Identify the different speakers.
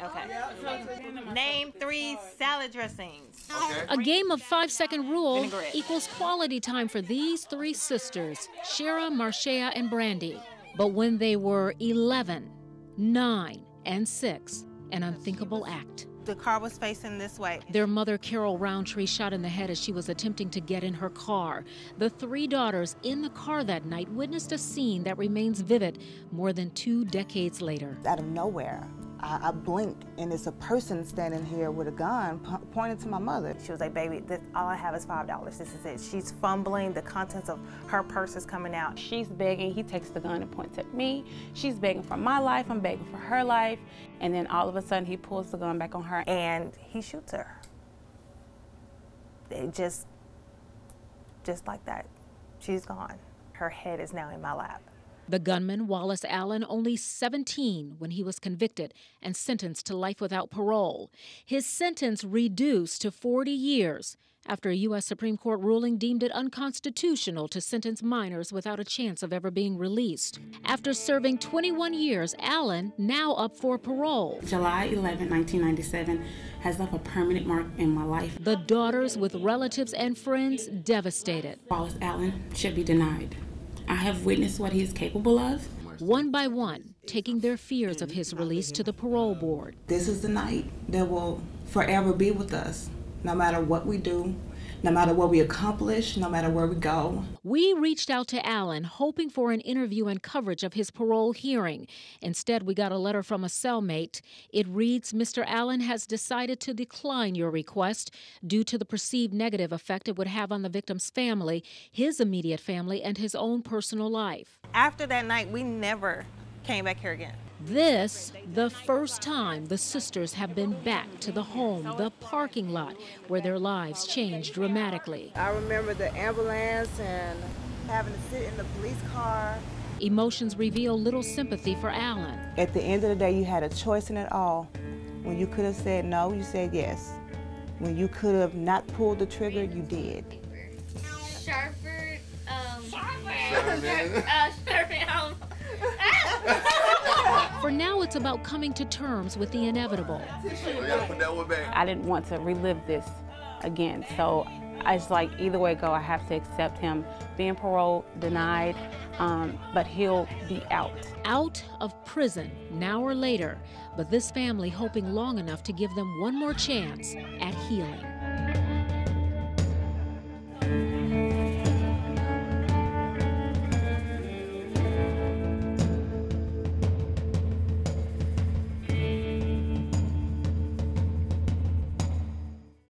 Speaker 1: Okay. Name 3 salad dressings.
Speaker 2: Okay.
Speaker 3: A game of 5-second rule equals quality time for these 3 sisters, Shara, Marcia, and Brandy. But when they were 11, 9, and 6, an unthinkable act.
Speaker 1: The car was facing this way.
Speaker 3: Their mother, Carol Roundtree, shot in the head as she was attempting to get in her car. The 3 daughters in the car that night witnessed a scene that remains vivid more than 2 decades later.
Speaker 4: Out of nowhere, I blinked, and it's a person standing here with a gun pointing to my mother.
Speaker 1: She was like, baby, all I have is $5. This is it. She's fumbling. The contents of her purse is coming out.
Speaker 5: She's begging. He takes the gun and points at me. She's begging for my life. I'm begging for her life. And then all of a sudden, he pulls the gun back on her.
Speaker 1: And he shoots her. It just like that. She's gone. Her head is now in my lap.
Speaker 3: The gunman, Wallace Allen, only 17 when he was convicted and sentenced to life without parole. His sentence reduced to 40 years after a U.S. Supreme Court ruling deemed it unconstitutional to sentence minors without a chance of ever being released. After serving 21 years, Allen, now up for parole.
Speaker 5: July 11, 1997 has left a permanent mark in my life.
Speaker 3: The daughters, with relatives and friends, devastated.
Speaker 5: Wallace Allen should be denied. I have witnessed what he is capable of.
Speaker 3: One by one, taking their fears of his release to the parole board.
Speaker 4: This is the night that will forever be with us, no matter what we do, no matter what we accomplish, no matter where we go.
Speaker 3: We reached out to Allen, hoping for an interview and coverage of his parole hearing. Instead, we got a letter from a cellmate. It reads, Mr. Allen has decided to decline your request due to the perceived negative effect it would have on the victim's family, his immediate family, and his own personal life.
Speaker 1: After that night, we never came back here again.
Speaker 3: This, the first time the sisters have been back to the home, the parking lot, where their lives changed dramatically.
Speaker 4: I remember the ambulance and having to sit in the police car.
Speaker 3: Emotions reveal little sympathy for Allen.
Speaker 4: At the end of the day, you had a choice in it all. When you could have said no, you said yes. When you could have not pulled the trigger, you did.
Speaker 6: Sharper,
Speaker 3: For now, it's about coming to terms with the inevitable.
Speaker 5: I didn't want to relive this again, so I was like, either way go, I have to accept him being parole denied, but he'll be out.
Speaker 3: Out of prison, now or later, but this family hoping long enough to give them one more chance at healing.